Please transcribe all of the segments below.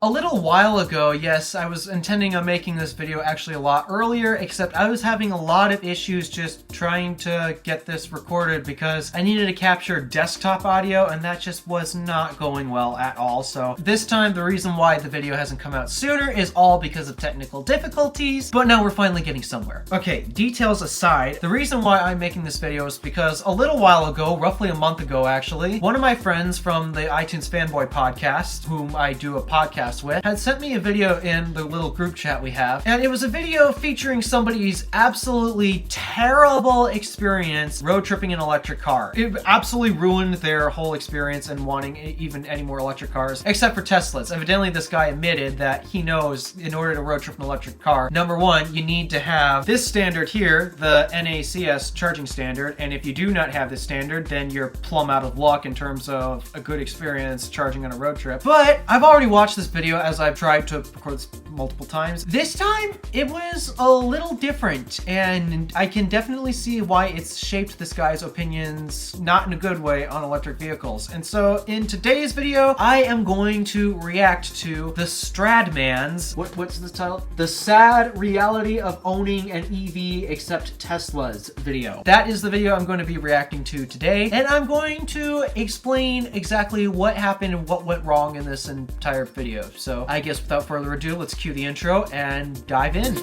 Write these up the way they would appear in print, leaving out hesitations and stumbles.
A little while ago, yes, I was intending on making this video actually a lot earlier, except I was having a lot of issues just trying to get this recorded because I needed to capture desktop audio and that just was not going well at all. So this time, the reason why the video hasn't come out sooner is all because of technical difficulties, but now we're finally getting somewhere. Okay, details aside, the reason why I'm making this video is because a little while ago, roughly a month ago actually, one of my friends from the iTunes Fanboy podcast, whom I do a podcast with, had sent me a video in the little group chat we have, and it was a video featuring somebody's absolutely terrible experience road tripping an electric car. It absolutely ruined their whole experience and wanting even any more electric cars, except for Teslas. Evidently, this guy admitted that he knows in order to road trip an electric car, number one, you need to have this standard here, the NACS charging standard, and if you do not have this standard, then you're plumb out of luck in terms of a good experience charging on a road trip. But I've already watched this video as I've tried to record this multiple times. This time, it was a little different, and I can definitely see why it's shaped this guy's opinions, not in a good way, on electric vehicles. And so, in today's video, I am going to react to the Stradman's, what's the title? The Sad Reality of Owning an EV Except Teslas video. That is the video I'm going to be reacting to today, and I'm going to explain exactly what happened and what went wrong in this entire video. So I guess without further ado, let's cue the intro and dive in.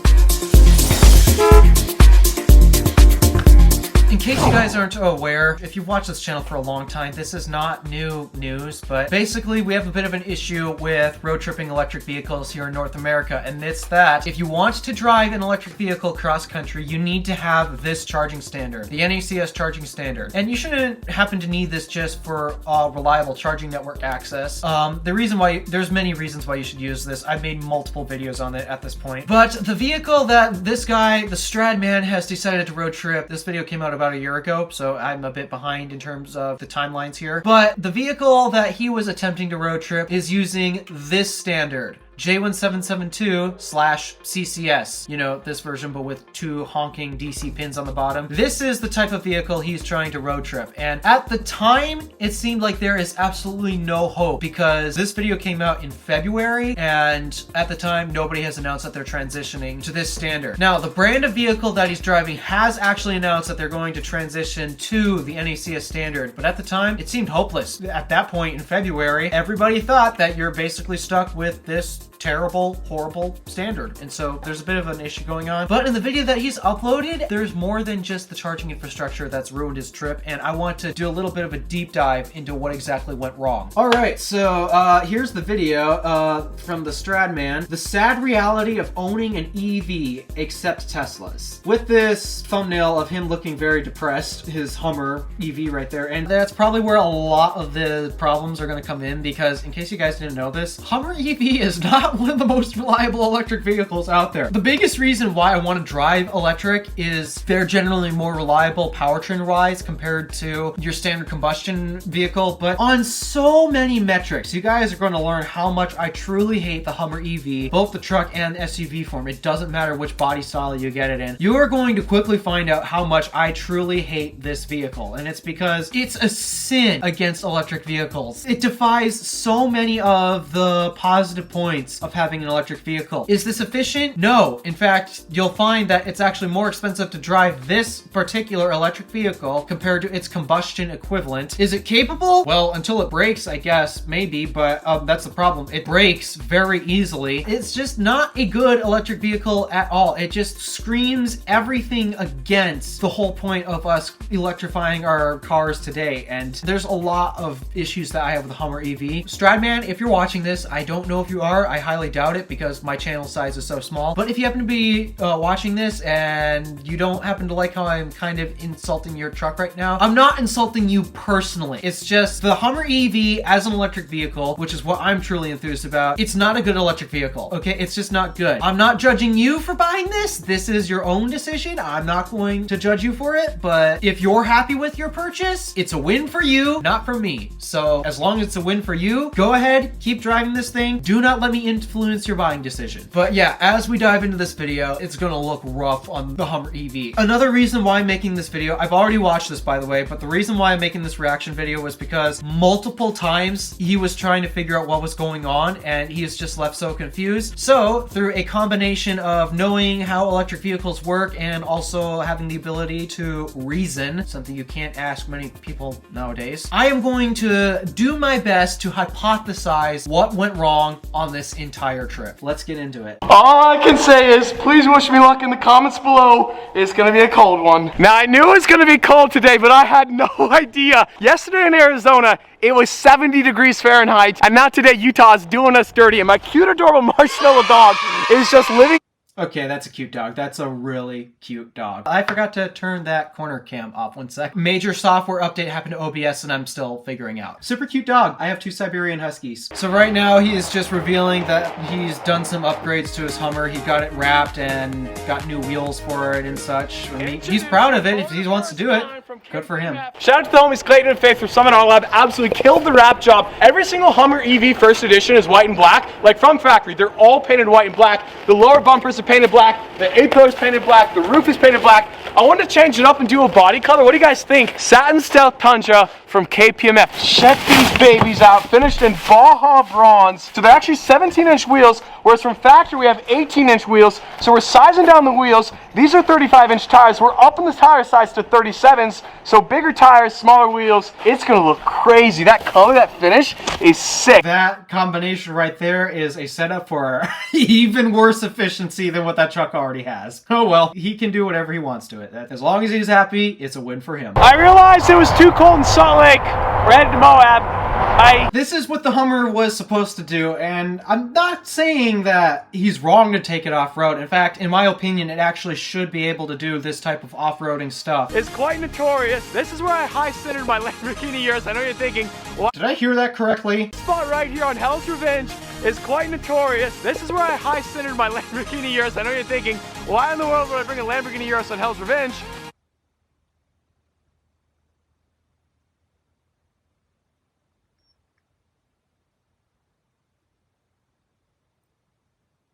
In case you guys aren't aware, if you've watched this channel for a long time, this is not new news, but basically we have a bit of an issue with road tripping electric vehicles here in North America, and it's that if you want to drive an electric vehicle cross country, you need to have this charging standard, the NACS charging standard. And you shouldn't happen to need this just for reliable charging network access. The reason why, there's many reasons why you should use this. I've made multiple videos on it at this point. But the vehicle that this guy, the Stradman, has decided to road trip, this video came out about a year ago, so I'm a bit behind in terms of the timelines here. But the vehicle that he was attempting to road trip is using this standard, J1772/CCS. You know, this version, but with two honking DC pins on the bottom. This is the type of vehicle he's trying to road trip. And at the time, it seemed like there is absolutely no hope because this video came out in February, and at the time, nobody has announced that they're transitioning to this standard. Now, the brand of vehicle that he's driving has actually announced that they're going to transition to the NACS standard, but at the time, it seemed hopeless. At that point in February, everybody thought that you're basically stuck with this terrible, horrible standard. And so there's a bit of an issue going on. But in the video that he's uploaded, there's more than just the charging infrastructure that's ruined his trip, and I want to do a little bit of a deep dive into what exactly went wrong. All right, so here's the video from the Stradman, the sad reality of owning an EV except Teslas, with this thumbnail of him looking very depressed, his Hummer EV right there. And that's probably where a lot of the problems are going to come in, because in case you guys didn't know this, Hummer EV is not one of the most reliable electric vehicles out there. The biggest reason why I want to drive electric is they're generally more reliable powertrain-wise compared to your standard combustion vehicle, but on so many metrics, you guys are going to learn how much I truly hate the Hummer EV, both the truck and SUV form. It doesn't matter which body style you get it in. You are going to quickly find out how much I truly hate this vehicle, and it's because it's a sin against electric vehicles. It defies so many of the positive points of having an electric vehicle. Is this efficient? No. In fact, you'll find that it's actually more expensive to drive this particular electric vehicle compared to its combustion equivalent. Is it capable? Well, until it breaks, I guess, maybe, but that's the problem. It breaks very easily. It's just not a good electric vehicle at all. It just screams everything against the whole point of us electrifying our cars today, and there's a lot of issues that I have with the Hummer EV. Stradman, if you're watching this, I don't know if you are. I highly doubt it because my channel size is so small. But if you happen to be watching this and you don't happen to like how I'm kind of insulting your truck right now, I'm not insulting you personally. It's just the Hummer EV as an electric vehicle, which is what I'm truly enthused about. It's not a good electric vehicle, okay? It's just not good. I'm not judging you for buying this. This is your own decision. I'm not going to judge you for it, but if you're happy with your purchase, it's a win for you, not for me. So as long as it's a win for you, go ahead, keep driving this thing. Do not let me influence your buying decision. But yeah, as we dive into this video, it's gonna look rough on the Hummer EV. Another reason why I'm making this video, I've already watched this by the way, but the reason why I'm making this reaction video was because multiple times he was trying to figure out what was going on and he is just left so confused. So through a combination of knowing how electric vehicles work and also having the ability to reason, something you can't ask many people nowadays, I am going to do my best to hypothesize what went wrong on this entire trip. Let's get into it. All I can say is please wish me luck in the comments below. It's gonna be a cold one. Now I knew it was gonna be cold today, but I had no idea. Yesterday in Arizona, it was 70 degrees Fahrenheit, and now today Utah is doing us dirty, and my cute adorable marshmallow dog is just living. Okay, that's a cute dog. That's a really cute dog. I forgot to turn that corner cam off. 1 sec. Major software update happened to OBS and I'm still figuring out. Super cute dog. I have 2 Siberian Huskies. So right now he is just revealing that he's done some upgrades to his Hummer. He got it wrapped and got new wheels for it and such. I mean, he's proud of it if he wants to do it. Good for him. Shout out to the homies Clayton and Faith from Summit Auto Lab. Absolutely killed the wrap job. Every single Hummer EV first edition is white and black. Like from factory, they're all painted white and black. The lower bumpers are painted black. The A-pillar is painted black. The roof is painted black. I wanted to change it up and do a body color. What do you guys think? Satin Stealth Tundra from KPMF. Check these babies out. Finished in Baja Bronze. So they're actually 17-inch wheels, whereas from factory we have 18-inch wheels. So we're sizing down the wheels. These are 35-inch tires. We're upping the tire size to 37s. So bigger tires, smaller wheels. It's going to look crazy. That color, that finish is sick. That combination right there is a setup for even worse efficiency than what that truck already has. Oh well, he can do whatever he wants to it. As long as he's happy, it's a win for him. I realized it was too cold in Salt Lake. We're headed to Moab. This is what the Hummer was supposed to do, and I'm not saying that he's wrong to take it off-road. In fact, in my opinion, it actually should be able to do this type of off-roading stuff. It's quite notorious. This is where I high-centered my Lamborghini years. I know you're thinking, what? Did I hear that correctly? This spot right here on Hell's Revenge is quite notorious. This is where I high-centered my Lamborghini years. I know you're thinking, why in the world would I bring a Lamborghini Urus on Hell's Revenge?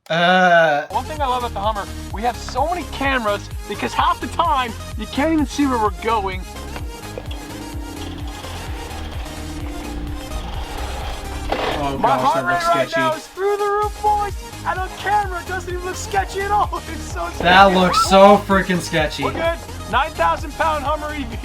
One thing I love about the Hummer, we have so many cameras because half the time you can't even see where we're going. Oh My gosh, heart that looks rate right sketchy. now is through the roof, boys, and on camera it doesn't even look sketchy at all. It's so sketchy. That looks so freaking sketchy. We're good. 9,000-pound Hummer EV.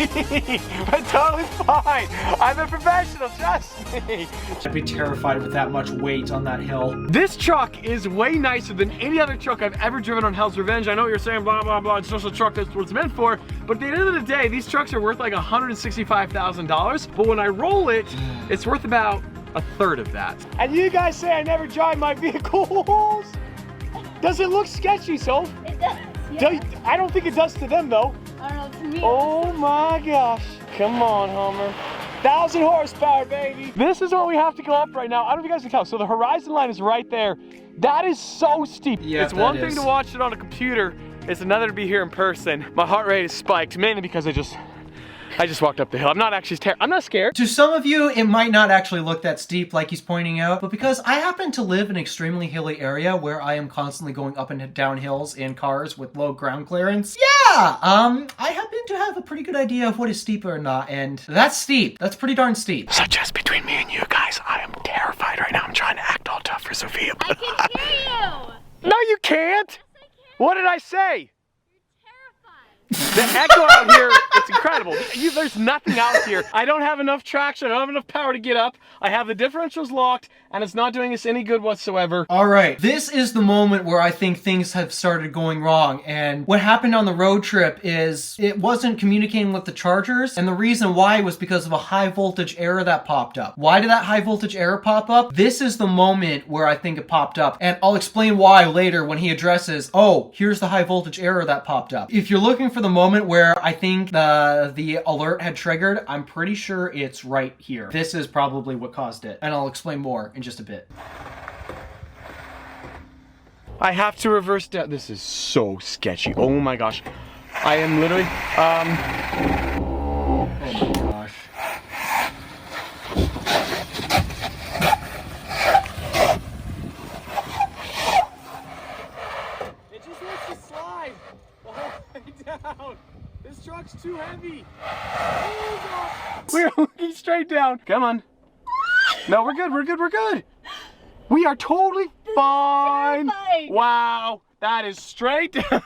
We're totally fine. I'm a professional, trust me. I'd be terrified with that much weight on that hill. This truck is way nicer than any other truck I've ever driven on Hell's Revenge. I know what you're saying, blah, blah, blah. It's just a truck that's what it's meant for. But at the end of the day, these trucks are worth like $165,000. But when I roll it, it's worth about a third of that. And you guys say I never drive my vehicles. Does it look sketchy, Soph? It does. Yeah. I don't think it does to them, though. I don't know, to me. Oh my gosh. Come on, Hummer. 1,000 horsepower, baby. This is what we have to go up right now. I don't know if you guys can tell. So the horizon line is right there. That is so steep. Yeah, it's one thing to watch it on a computer. It's another to be here in person. My heart rate is spiked, mainly because I just walked up the hill. I'm not actually I'm not scared. To some of you, it might not actually look that steep like he's pointing out, but because I happen to live in an extremely hilly area where I am constantly going up and down hills in cars with low ground clearance, I happen to have a pretty good idea of what is steep or not, and that's steep. That's pretty darn steep. So just between me and you guys, I am terrified right now. I'm trying to act all tough for Sophia. I can hear you. No, you can't. Yes, I can. What did I say? You're terrified. The echo out here, it's incredible. There's nothing out here. I don't have enough traction. I don't have enough power to get up. I have the differentials locked, and it's not doing us any good whatsoever. All right, this is the moment where I think things have started going wrong. And what happened on the road trip is it wasn't communicating with the chargers. And the reason why was because of a high voltage error that popped up. Why did that high voltage error pop up? This is the moment where I think it popped up. And I'll explain why later when he addresses, oh, here's the high voltage error that popped up. If you're looking for the moment where I think the alert had triggered, I'm pretty sure it's right here. This is probably what caused it. And I'll explain more in just a bit. I have to reverse down. This is so sketchy. Oh my gosh. I am literally, Oh my gosh. truck's too heavy. We're looking straight down. Come on. No, we're good. We're good. We're good. We are totally fine. terrifying. Wow. That is straight down.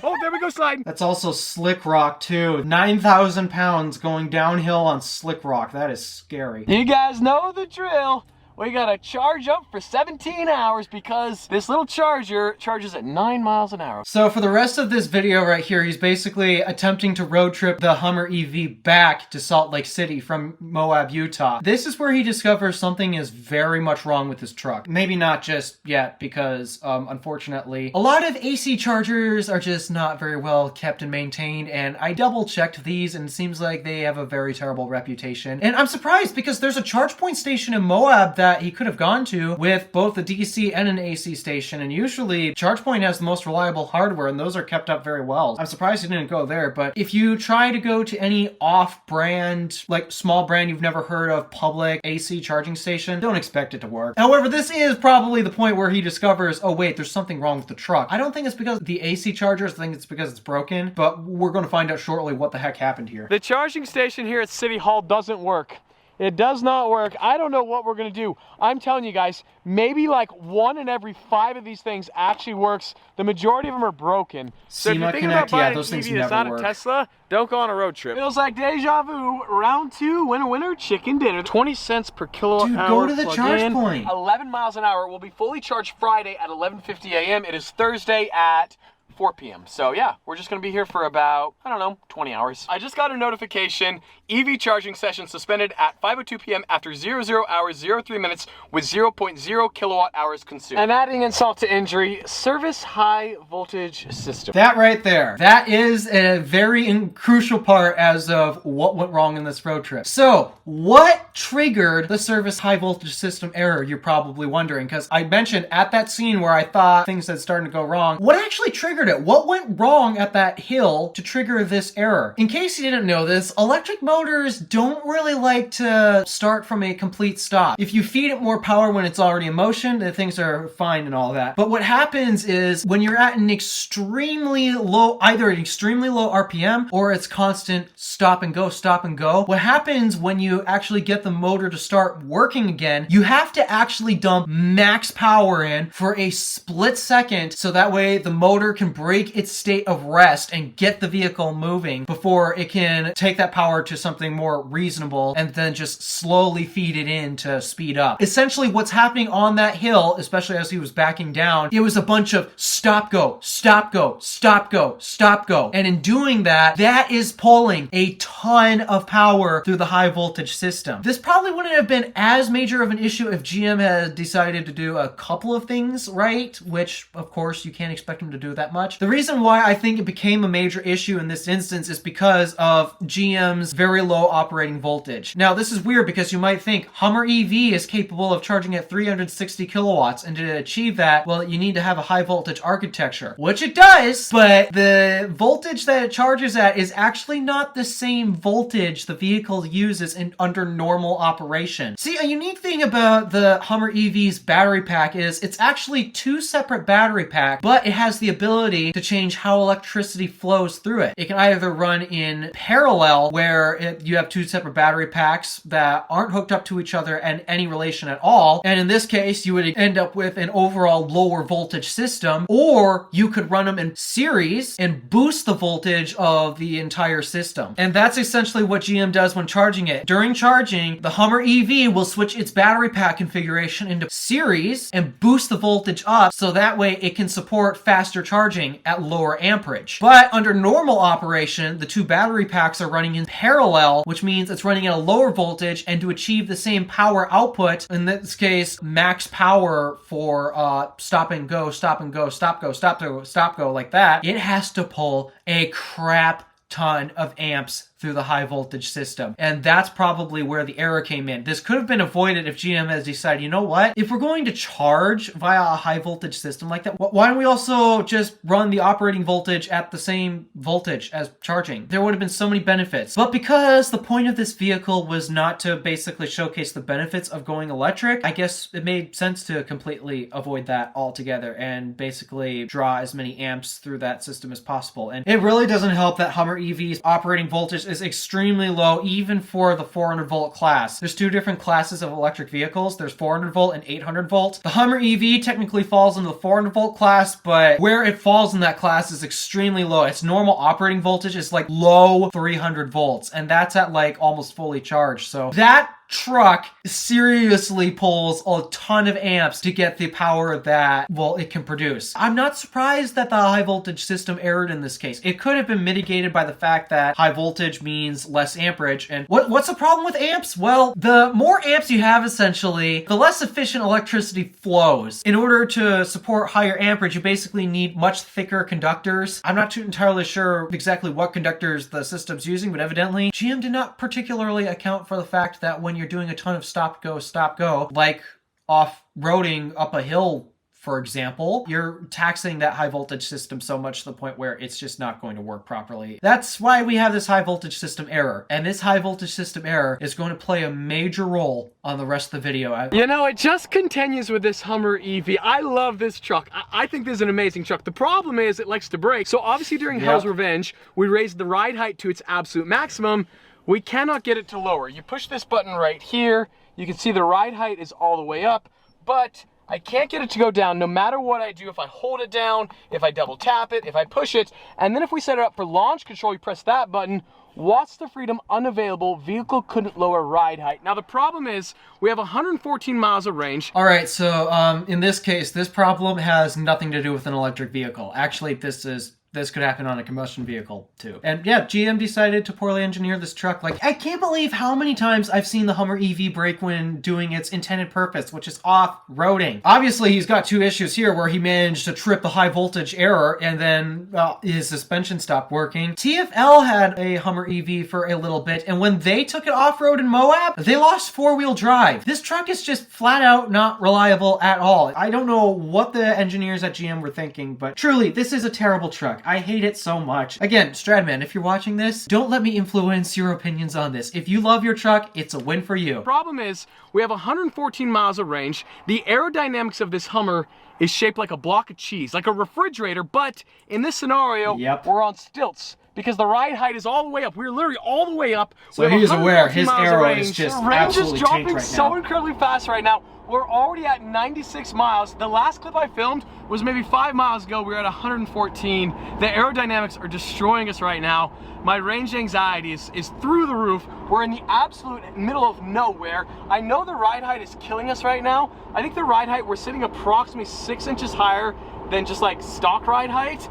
Oh, there we go sliding. That's also slick rock too. 9,000 pounds going downhill on slick rock. That is scary. You guys know the drill. We gotta charge up for 17 hours because this little charger charges at 9 miles an hour. So for the rest of this video right here, he's basically attempting to road trip the Hummer EV back to Salt Lake City from Moab, Utah. This is where he discovers something is very much wrong with his truck. Maybe not just yet because, unfortunately, a lot of AC chargers are just not very well kept and maintained, and I double checked these and it seems like they have a very terrible reputation. And I'm surprised because there's a charge point station in Moab that he could have gone to with both a DC and an AC station, and usually ChargePoint has the most reliable hardware and those are kept up very well. I'm surprised he didn't go there, but if you try to go to any off-brand, like small brand you've never heard of, public AC charging station, don't expect it to work. However, this is probably the point where he discovers, oh wait, there's something wrong with the truck. I don't think it's because of the AC chargers, I think it's because it's broken, but we're going to find out shortly what the heck happened here. The charging station here at City Hall doesn't work. It does not work. I don't know what we're gonna do. I'm telling you guys, maybe like 1 in every 5 of these things actually works. The majority of them are broken. So if you're thinking about buying those an things EV that's never not work. a Tesla, don't go on a road trip. Feels like deja vu. Round 2, winner, winner, chicken dinner. 20 cents per kilowatt Dude, hour. go to the plug charge in. point. 11 miles an hour. Will be fully charged Friday at 11:50 a.m. It is Thursday at 4 p.m. So yeah, we're just gonna be here for about, I don't know, 20 hours. I just got a notification, EV charging session suspended at 5:02 p.m. after 00 hours, 03 minutes with 0.0 kilowatt hours consumed. And adding insult to injury, service high voltage system. That right there. That is a very crucial part as of what went wrong in this road trip. So, what triggered the service high voltage system error, you're probably wondering, because I mentioned at that scene where I thought things had started to go wrong, what actually triggered it? What went wrong at that hill to trigger this error? In case you didn't know this, electric motors don't really like to start from a complete stop. If you feed it more power when it's already in motion, then things are fine and all that. But what happens is when you're at an extremely low, either an extremely low RPM or it's constant stop and go, what happens when you actually get the motor to start working again, you have to actually dump max power in for a split second so that way the motor can break its state of rest and get the vehicle moving before it can take that power to something more reasonable and then just slowly feed it in to speed up. Essentially what's happening on that hill, especially as he was backing down, it was a bunch of stop, go, stop, go, stop, go, stop, go. And in doing that, that is pulling a ton of power through the high voltage system. This probably wouldn't have been as major of an issue if GM had decided to do a couple of things right, which of course you can't expect them to do that much. The reason why I think it became a major issue in this instance is because of GM's very low operating voltage. Now this is weird because you might think Hummer EV is capable of charging at 360 kilowatts, and to achieve that, well, you need to have a high voltage architecture, which it does, but the voltage that it charges at is actually not the same voltage the vehicle uses under normal operation. See, a unique thing about the Hummer EV's battery pack is it's actually 2 separate battery packs, but it has the ability to change how electricity flows through it. It can either run in parallel, where you have 2 separate battery packs that aren't hooked up to each other in any relation at all, and in this case you would end up with an overall lower voltage system, or you could run them in series and boost the voltage of the entire system. And that's essentially what GM does when charging it. During charging, the Hummer EV will switch its battery pack configuration into series and boost the voltage up so that way it can support faster charging at lower amperage. But under normal operation, the 2 battery packs are running in parallel, which means it's running at a lower voltage, and to achieve the same power output, in this case max power for stop and go, stop and go, stop go, stop go, stop go, like that, it has to pull a crap ton of amps through the high voltage system. And that's probably where the error came in. This could have been avoided if GM has decided, you know what? If we're going to charge via a high voltage system like that, why don't we also just run the operating voltage at the same voltage as charging? There would have been so many benefits. But because the point of this vehicle was not to basically showcase the benefits of going electric, I guess it made sense to completely avoid that altogether and basically draw as many amps through that system as possible. And it really doesn't help that Hummer EV's operating voltage is extremely low, even for the 400 volt class. There's two different classes of electric vehicles. There's 400 volt and 800 volt. The Hummer EV technically falls into the 400 volt class, but where it falls in that class is extremely low. Its normal operating voltage is like low 300 volts, and that's at like almost fully charged. So that truck seriously pulls a ton of amps to get the power that, well, it can produce. I'm not surprised that the high voltage system erred in this case. It could have been mitigated by the fact that high voltage means less amperage. And what's the problem with amps? Well, the more amps you have, essentially, the less efficient electricity flows. In order to support higher amperage, you basically need much thicker conductors. I'm not too entirely sure exactly what conductors the system's using, but evidently GM did not particularly account for the fact that when you're doing a ton of stop go, like off-roading up a hill, for example, you're taxing that high voltage system so much to the point where it's just not going to work properly. That's why we have this high voltage system error. And this high voltage system error is going to play a major role on the rest of the video. You know, it just continues with this Hummer EV. I love this truck. I think this is an amazing truck. The problem is it likes to brake. So obviously during Hell's Revenge, we raised the ride height to its absolute maximum. We cannot get it to lower. You push this button right here, you can see the ride height is all the way up, but I can't get it to go down no matter what I do. If I hold it down, if I double tap it, if I push it, and then if we set it up for launch control, you press that button, watts to freedom unavailable, vehicle couldn't lower ride height. Now the problem is we have 114 miles of range. All right, so in this case, this problem has nothing to do with an electric vehicle. Actually, this could happen on a combustion vehicle too. And yeah, GM decided to poorly engineer this truck. Like, I can't believe how many times I've seen the Hummer EV brake when doing its intended purpose, which is off-roading. Obviously, he's got two issues here where he managed to trip the high voltage error and then his suspension stopped working. TFL had a Hummer EV for a little bit, and when they took it off-road in Moab, they lost four-wheel drive. This truck is just flat out not reliable at all. I don't know what the engineers at GM were thinking, but truly, this is a terrible truck. I hate it so much. Again, Stradman, if you're watching this, don't let me influence your opinions on this. If you love your truck, it's a win for you. Problem is, we have 114 miles of range. The aerodynamics of this Hummer is shaped like a block of cheese, like a refrigerator, but in this scenario, we're on stilts. Because the ride height is all the way up. We're literally all the way up. So he's aware his arrow is just absolutely tanked right now. The range is dropping so incredibly fast right now. We're already at 96 miles. The last clip I filmed was maybe 5 miles ago. We were at 114. The aerodynamics are destroying us right now. My range anxiety is through the roof. We're in the absolute middle of nowhere. I know the ride height is killing us right now. I think the ride height, we're sitting approximately 6 inches higher than just like stock ride height.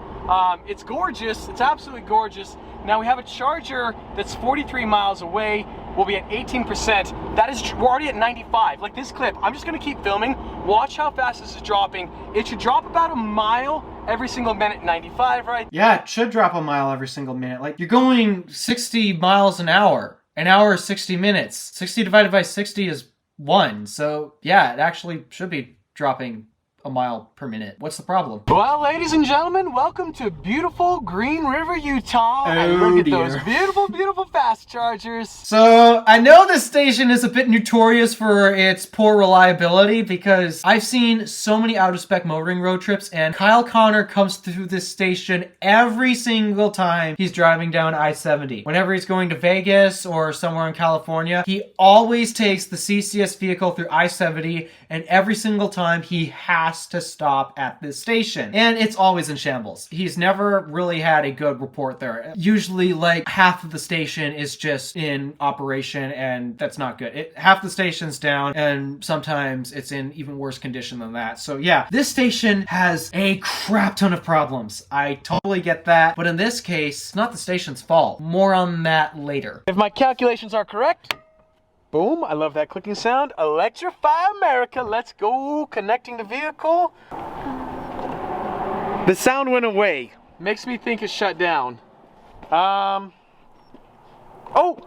It's gorgeous. It's absolutely gorgeous. Now we have a charger that's 43 miles away. We'll be at 18%. That is, we're already at 95. Like this clip, I'm just gonna keep filming. Watch how fast this is dropping. It should drop about a mile every single minute, 95, right? Yeah, it should drop a mile every single minute. Like, you're going 60 miles an hour. An hour is 60 minutes. 60 divided by 60 is 1. So yeah, it actually should be dropping a mile per minute. What's the problem? Well, ladies and gentlemen, welcome to beautiful Green River, Utah. And look at those beautiful, beautiful fast chargers. So I know this station is a bit notorious for its poor reliability because I've seen so many out-of-spec motoring road trips, and Kyle Connor comes through this station every single time he's driving down I-70. Whenever he's going to Vegas or somewhere in California, he always takes the CCS vehicle through I-70, and every single time he has to stop at this station. And it's always in shambles. He's never really had a good report there. Usually like half of the station is just in operation, and that's not good. Half the station's down, and sometimes it's in even worse condition than that. So yeah, this station has a crap ton of problems. I totally get that. But in this case, it's not the station's fault. More on that later. If my calculations are correct, boom, I love that clicking sound. Electrify America, let's go. Connecting the vehicle. The sound went away. Makes me think it's shut down. Oh,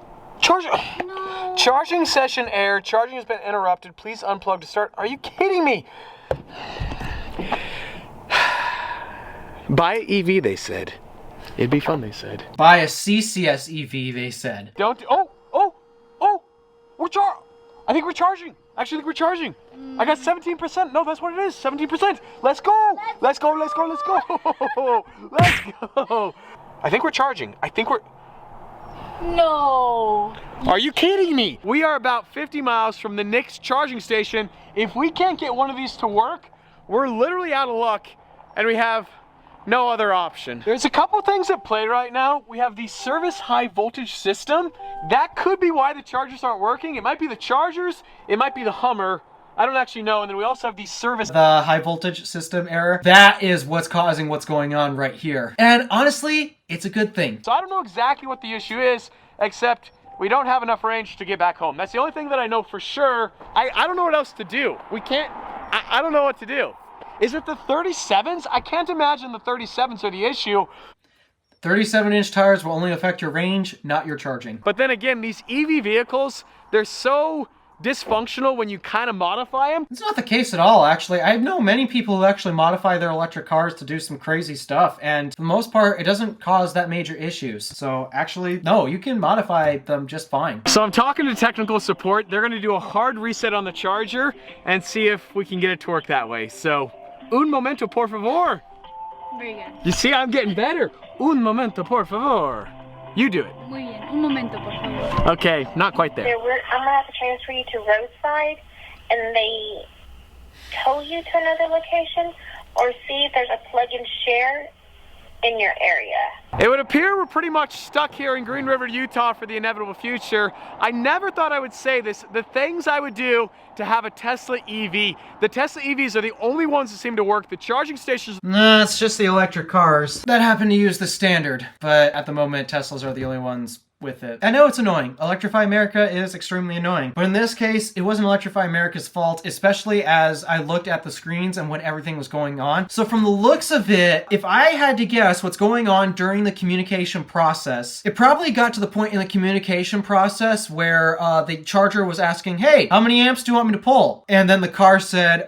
charge. No. Charging session error. Charging has been interrupted. Please unplug to start. Are you kidding me? Buy an EV, they said. It'd be fun, they said. Buy a CCS EV, they said. Don't. Oh. I think we're charging. Actually, I think we're charging. I got 17%. No, that's what it is. 17%. Let's go. Let's go. Let's go. Let's go. Let's go. I think we're charging. I think we're. No. Are you kidding me? We are about 50 miles from the next charging station. If we can't get one of these to work, we're literally out of luck, and we have no other option. There's a couple things at play right now. We have the service high voltage system. That could be why the chargers aren't working. It might be the chargers. It might be the Hummer. I don't actually know. And then we also have the service. The high voltage system error. That is what's causing what's going on right here. And honestly, it's a good thing. So I don't know exactly what the issue is, except we don't have enough range to get back home. That's the only thing that I know for sure. I don't know what else to do. We can't, I don't know what to do. Is it the 37s? I can't imagine the 37s are the issue. 37-inch tires will only affect your range, not your charging. But then again, these EV vehicles, they're so dysfunctional when you kind of modify them. It's not the case at all, actually. I know many people who actually modify their electric cars to do some crazy stuff, and for the most part, it doesn't cause that major issues. So actually, no, you can modify them just fine. So I'm talking to technical support. They're gonna do a hard reset on the charger and see if we can get it to work that way. So, un momento, por favor. Very good. You see, I'm getting better. Un momento, por favor. You do it. Muy bien. Un momento, por favor. Okay, not quite there. I'm gonna have to transfer you to roadside, and they tow you to another location, or see if there's a plug and share in your area. It would appear we're pretty much stuck here in Green River, Utah for the inevitable future. I never thought I would say this. The things I would do to have a Tesla EV. The Tesla EVs are the only ones that seem to work. The charging stations. No, it's just the electric cars that happen to use the standard. But at the moment, Teslas are the only ones with it. I know it's annoying. Electrify America is extremely annoying. But in this case, it wasn't Electrify America's fault, especially as I looked at the screens and when everything was going on. So from the looks of it, if I had to guess what's going on during the communication process, it probably got to the point in the communication process where the charger was asking, hey, how many amps do you want me to pull? And then the car said,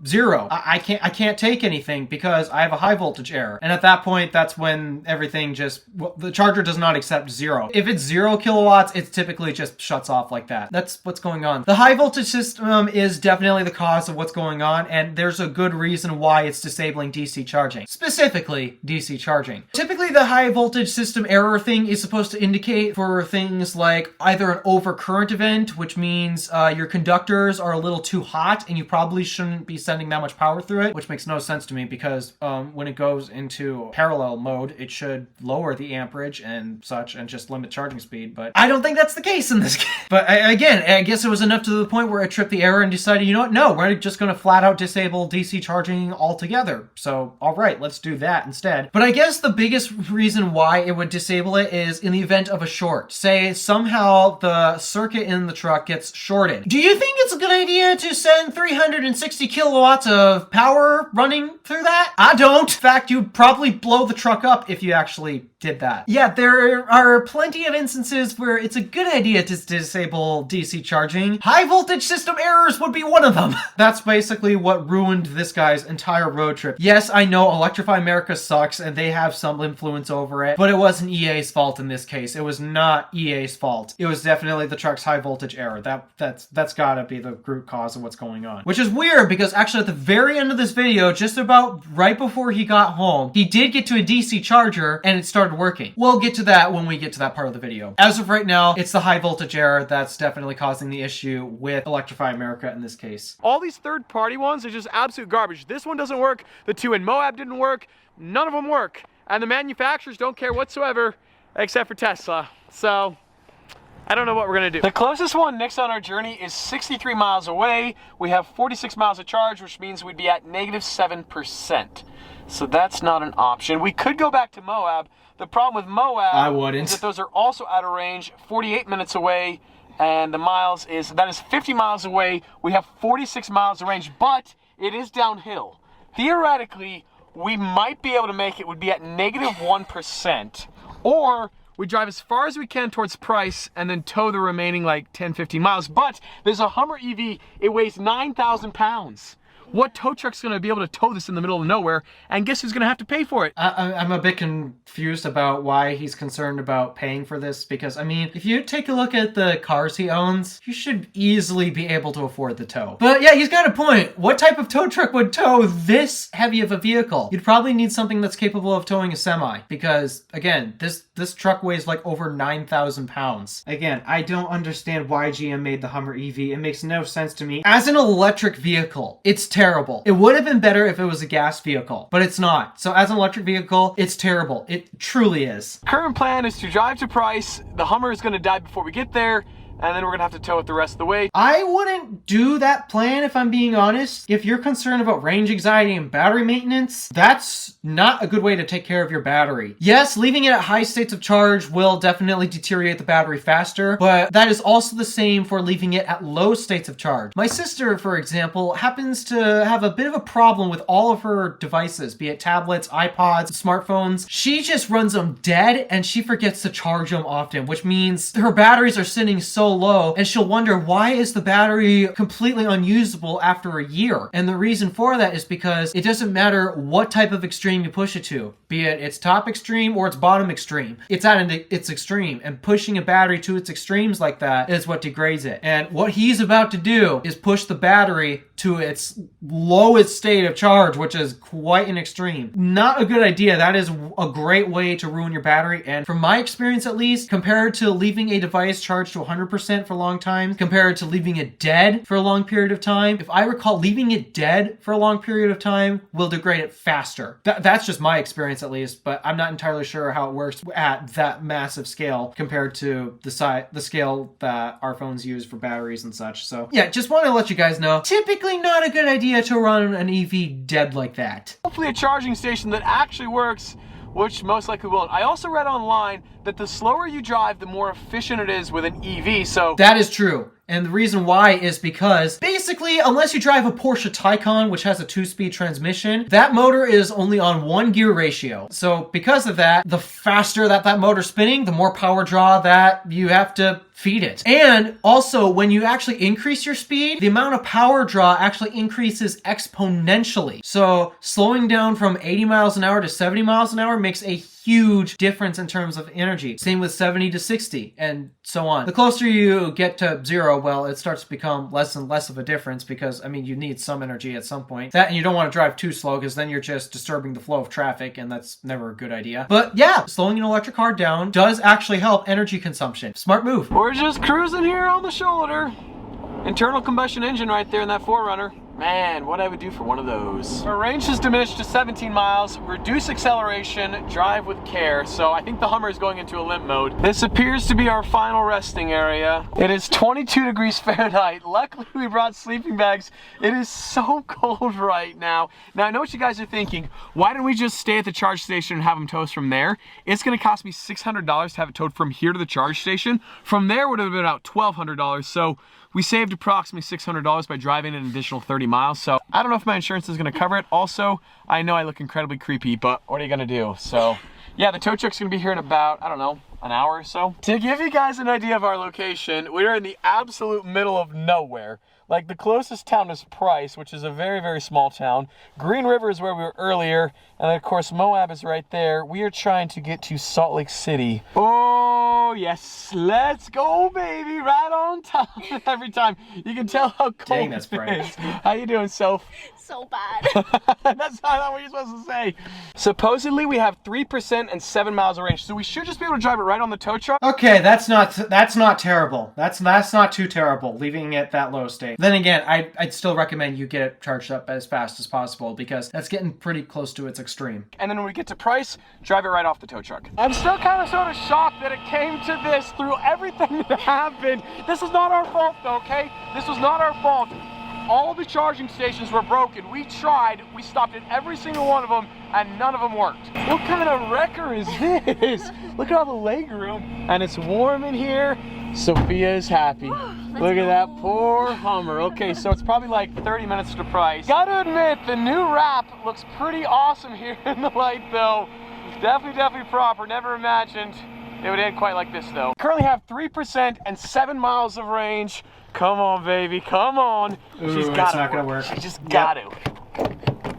0. I can't take anything because I have a high voltage error. And at that point, that's when everything just, well, the charger does not accept 0. If it's 0 kilowatts, it typically just shuts off like that. That's what's going on. The high voltage system is definitely the cause of what's going on, and there's a good reason why it's disabling DC charging. Specifically, DC charging. Typically, the high voltage system error thing is supposed to indicate for things like either an overcurrent event, which means your conductors are a little too hot and you probably shouldn't be sending that much power through it, which makes no sense to me because when it goes into parallel mode, it should lower the amperage and such and just limit charging speed, but I don't think that's the case in this case. But again, I guess it was enough to the point where I tripped the error and decided, you know what, no, we're just going to flat out disable DC charging altogether. So, all right, let's do that instead. But I guess the biggest reason why it would disable it is in the event of a short. Say somehow the circuit in the truck gets shorted. Do you think it's a good idea to send 360 kilowatts of power running through that? I don't. In fact, you'd probably blow the truck up if you actually did that. Yeah, there are plenty of instances where it's a good idea to disable DC charging. High voltage system errors would be one of them. That's basically what ruined this guy's entire road trip. Yes, I know Electrify America sucks and they have some influence over it, but it wasn't EA's fault in this case. It was not EA's fault. It was definitely the truck's high voltage error. That's gotta be the root cause of what's going on. Which is weird because actually at the very end of this video, just about right before he got home, he did get to a DC charger and it started working. We'll get to that when we get to that part of the video. As of right now, it's the high voltage error that's definitely causing the issue with Electrify America in this case. All these third-party ones are just absolute garbage. This one doesn't work. The two in Moab didn't work. None of them work. And the manufacturers don't care whatsoever except for Tesla. So, I don't know what we're gonna do. The closest one next on our journey is 63 miles away. We have 46 miles of charge, which means we'd be at -7%. So that's not an option. We could go back to Moab. The problem with Moab I wouldn't. is that those are also out of range, 48 minutes away, and the miles is, that is 50 miles away. We have 46 miles of range, but it is downhill. Theoretically, we might be able to make it, would be at -1%, or we drive as far as we can towards Price and then tow the remaining like 10, 15 miles. But there's a Hummer EV, it weighs 9,000 pounds. What tow truck's gonna be able to tow this in the middle of nowhere? And guess who's gonna have to pay for it? I'm a bit confused about why he's concerned about paying for this, because I mean, if you take a look at the cars he owns, you should easily be able to afford the tow. But yeah, he's got a point. What type of tow truck would tow this heavy of a vehicle? You'd probably need something that's capable of towing a semi, because again, this truck weighs like over 9,000 pounds. Again, I don't understand why GM made the Hummer EV. It makes no sense to me. As an electric vehicle, it's terrible. It would have been better if it was a gas vehicle, but it's not. So as an electric vehicle, it's terrible. It truly is. Current plan is to drive to Price. The Hummer is gonna die before we get there, and then we're gonna have to tow it the rest of the way. I wouldn't do that plan if I'm being honest. If you're concerned about range anxiety and battery maintenance, that's not a good way to take care of your battery. Yes, leaving it at high states of charge will definitely deteriorate the battery faster, but that is also the same for leaving it at low states of charge. My sister, for example, happens to have a bit of a problem with all of her devices, be it tablets, iPods, smartphones. She just runs them dead and she forgets to charge them often, which means her batteries are sitting so low and she'll wonder, why is the battery completely unusable after a year? And the reason for that is because it doesn't matter what type of extreme you push it to, be it its top extreme or its bottom extreme. It's at its extreme, and pushing a battery to its extremes like that is what degrades it. And what he's about to do is push the battery to its lowest state of charge, which is quite an extreme. Not a good idea. That is a great way to ruin your battery. And from my experience at least, compared to leaving a device charged to 100% for a long time, compared to leaving it dead for a long period of time, if I recall, leaving it dead for a long period of time will degrade it faster. That's just my experience at least, but I'm not entirely sure how it works at that massive scale compared to the scale that our phones use for batteries and such. So yeah, just want to let you guys know, typically not a good idea to run an EV dead like that. Hopefully a charging station that actually works, which most likely won't. I also read online that the slower you drive, the more efficient it is with an EV, so... That is true. And the reason why is because basically, unless you drive a Porsche Taycan, which has a 2-speed transmission, that motor is only on 1 gear ratio. So because of that, the faster that motor's spinning, the more power draw that you have to feed it. And also, when you actually increase your speed, the amount of power draw actually increases exponentially. So slowing down from 80 miles an hour to 70 miles an hour makes a huge difference in terms of energy. Same with 70 to 60 and so on. The closer you get to 0, well, it starts to become less and less of a difference because, I mean, you need some energy at some point. That, and you don't want to drive too slow because then you're just disturbing the flow of traffic, and that's never a good idea. But yeah, slowing an electric car down does actually help energy consumption. Smart move. We're just cruising here on the shoulder. Internal combustion engine right there in that 4Runner. Man, what I would do for one of those. Our range has diminished to 17 miles, reduce acceleration, drive with care. So I think the Hummer is going into a limp mode. This appears to be our final resting area. It is 22 degrees Fahrenheit. Luckily we brought sleeping bags. It is so cold right now. Now I know what you guys are thinking. Why don't we just stay at the charge station and have them tow us from there? It's gonna cost me $600 to have it towed from here to the charge station. From there would have been about $1,200. So we saved approximately $600 by driving an additional 30 miles. So I don't know if my insurance is gonna cover it. Also, I know I look incredibly creepy, but what are you gonna do? So yeah, the tow truck's gonna be here in about, I don't know, an hour or so. To give you guys an idea of our location, we are in the absolute middle of nowhere. Like the closest town is Price, which is a very, very small town. Green River is where we were earlier. And then of course Moab is right there. We are trying to get to Salt Lake City. Oh yes, let's go baby, right on time every time. You can tell how cold Dang, that's it bright. is. How you doing, Soph? So bad. That's not what you're supposed to say. Supposedly we have 3% and 7 miles of range, so we should just be able to drive it right on the tow truck. Okay, that's not terrible. That's not too terrible, leaving it that low state. Then again, I'd still recommend you get it charged up as fast as possible because that's getting pretty close to its extreme. And then when we get to Price, drive it right off the tow truck. I'm still kind of sort of shocked that it came to this through everything that happened. This is not our fault though, okay? This was not our fault. All the charging stations were broken. We tried, we stopped at every single one of them, and none of them worked. What kind of wrecker is this? Look at all the leg room. And it's warm in here. Sophia is happy. Look at that poor Hummer. Okay, so it's probably like 30 minutes to Price. Gotta admit, the new wrap looks pretty awesome here in the light though. Definitely proper, never imagined it would end quite like this though. Currently have 3% and 7 miles of range. Come on, baby, come on. Ooh, She's it's got not gonna work. She just got to.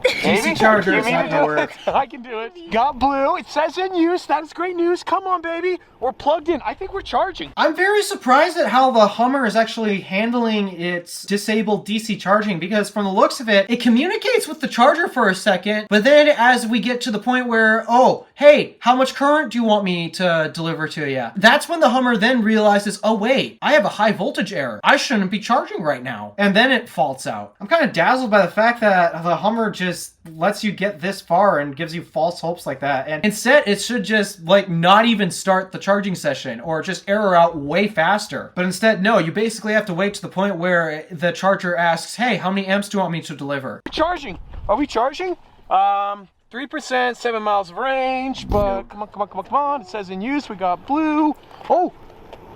DC charger, it's not gonna work. I can do it. Got blue. It says in use. That is great news. Come on, baby. We're plugged in. I think we're charging. I'm very surprised at how the Hummer is actually handling its disabled DC charging, because from the looks of it, it communicates with the charger for a second, but then as we get to the point where, oh, hey, how much current do you want me to deliver to you? That's when the Hummer then realizes, oh wait, I have a high voltage error. I shouldn't be charging right now. And then it faults out. I'm kind of dazzled by the fact that the Hummer just lets you get this far and gives you false hopes like that. And instead, it should just like not even start the charging session or just error out way faster. But instead, no, you basically have to wait to the point where the charger asks, hey, how many amps do you want me to deliver? Charging. Are we charging? 3%, 7 miles of range, but come on, come on, come on, come on. It says in use, we got blue. Oh,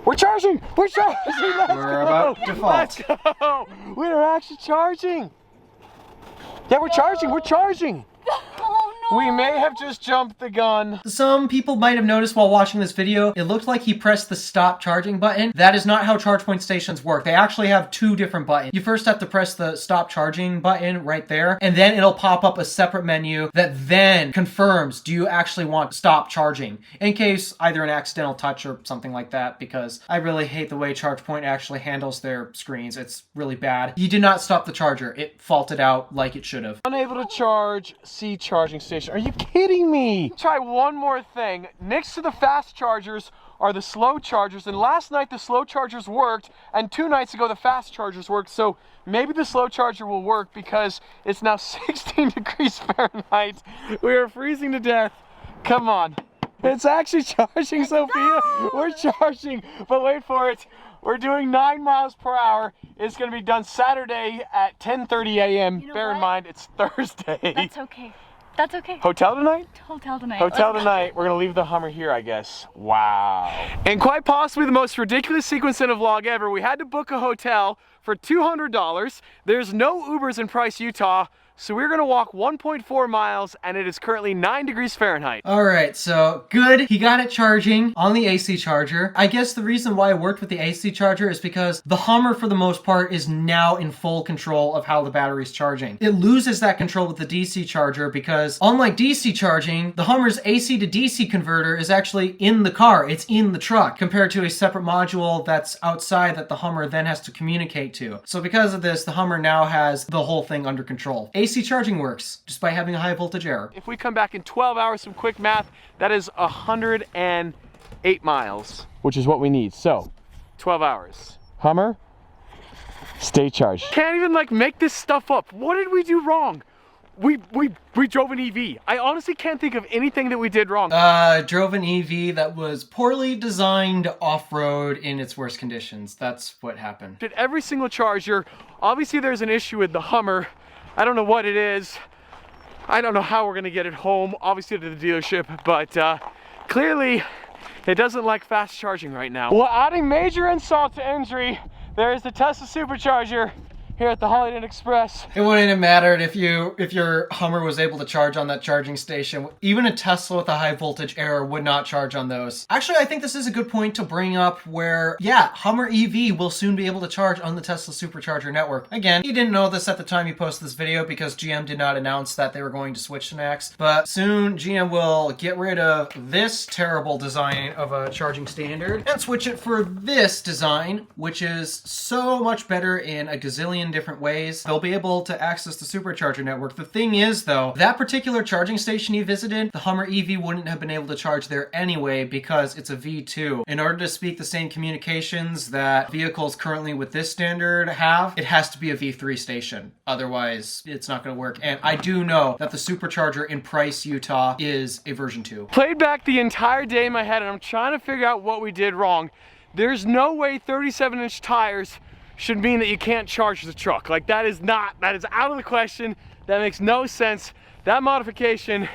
we're charging. We're charging. We're about to default. Let's go. We are actually charging. Yeah, we're charging. We're charging. Oh no! We may have just jumped the gun. Some people might have noticed while watching this video, it looked like he pressed the stop charging button. That is not how ChargePoint stations work. They actually have two different buttons. You first have to press the stop charging button right there, and then it'll pop up a separate menu that then confirms, do you actually want to stop charging? In case either an accidental touch or something like that, because I really hate the way ChargePoint actually handles their screens. It's really bad. You did not stop the charger. It faulted out like it should have. Unable to charge, C charging station. Are you kidding me? Try one more thing. Next to the fast chargers are the slow chargers, and last night the slow chargers worked, and 2 nights ago the fast chargers worked, so maybe the slow charger will work because it's now 16 degrees Fahrenheit. We are freezing to death. Come on. It's actually charging, Sophia. We're charging, but wait for it. We're doing 9 miles per hour. It's gonna be done Saturday at 10:30 a.m. You know Bear in what? mind, it's Thursday. That's okay. That's okay. Hotel tonight? Hotel tonight. Hotel Let's go. tonight. We're gonna leave the Hummer here, I guess. Wow. And quite possibly the most ridiculous sequence in a vlog ever. We had to book a hotel for $200. There's no Ubers in Price, Utah. So we're gonna walk 1.4 miles, and it is currently 9 degrees Fahrenheit. All right, so good. He got it charging on the AC charger. I guess the reason why it worked with the AC charger is because the Hummer, for the most part, is now in full control of how the battery's charging. It loses that control with the DC charger because, unlike DC charging, the Hummer's AC to DC converter is actually in the car. It's in the truck, compared to a separate module that's outside that the Hummer then has to communicate to. So because of this, the Hummer now has the whole thing under control. AC charging works just by having a high voltage error. If we come back in 12 hours, some quick math, that is 108 miles, which is what we need. So 12 hours. Hummer, stay charged. Can't even like make this stuff up. What did we do wrong? We drove an EV. I honestly can't think of anything that we did wrong. Drove an EV that was poorly designed off-road in its worst conditions. That's what happened. At every single charger, obviously there's an issue with the Hummer. I don't know what it is. I don't know how we're gonna get it home, obviously to the dealership, but clearly it doesn't like fast charging right now. Well, adding major insult to injury, there is the Tesla supercharger here at the Holiday Inn Express. It wouldn't have mattered if your Hummer was able to charge on that charging station. Even a Tesla with a high voltage error would not charge on those. Actually, I think this is a good point to bring up where, yeah, Hummer EV will soon be able to charge on the Tesla supercharger network. Again, he didn't know this at the time he posted this video because GM did not announce that they were going to switch to next. But soon GM will get rid of this terrible design of a charging standard and switch it for this design, which is so much better in a gazillion different ways. They'll be able to access the supercharger network. The thing is, though, that particular charging station he visited, the Hummer EV wouldn't have been able to charge there anyway because it's a V2. In order to speak the same communications that vehicles currently with this standard have, it has to be a V3 station. Otherwise, it's not going to work. And I do know that the supercharger in Price, Utah is a version 2. Played back the entire day in my head and I'm trying to figure out what we did wrong. There's no way 37-inch tires should mean that you can't charge the truck. Like that is out of the question. That makes no sense. That modification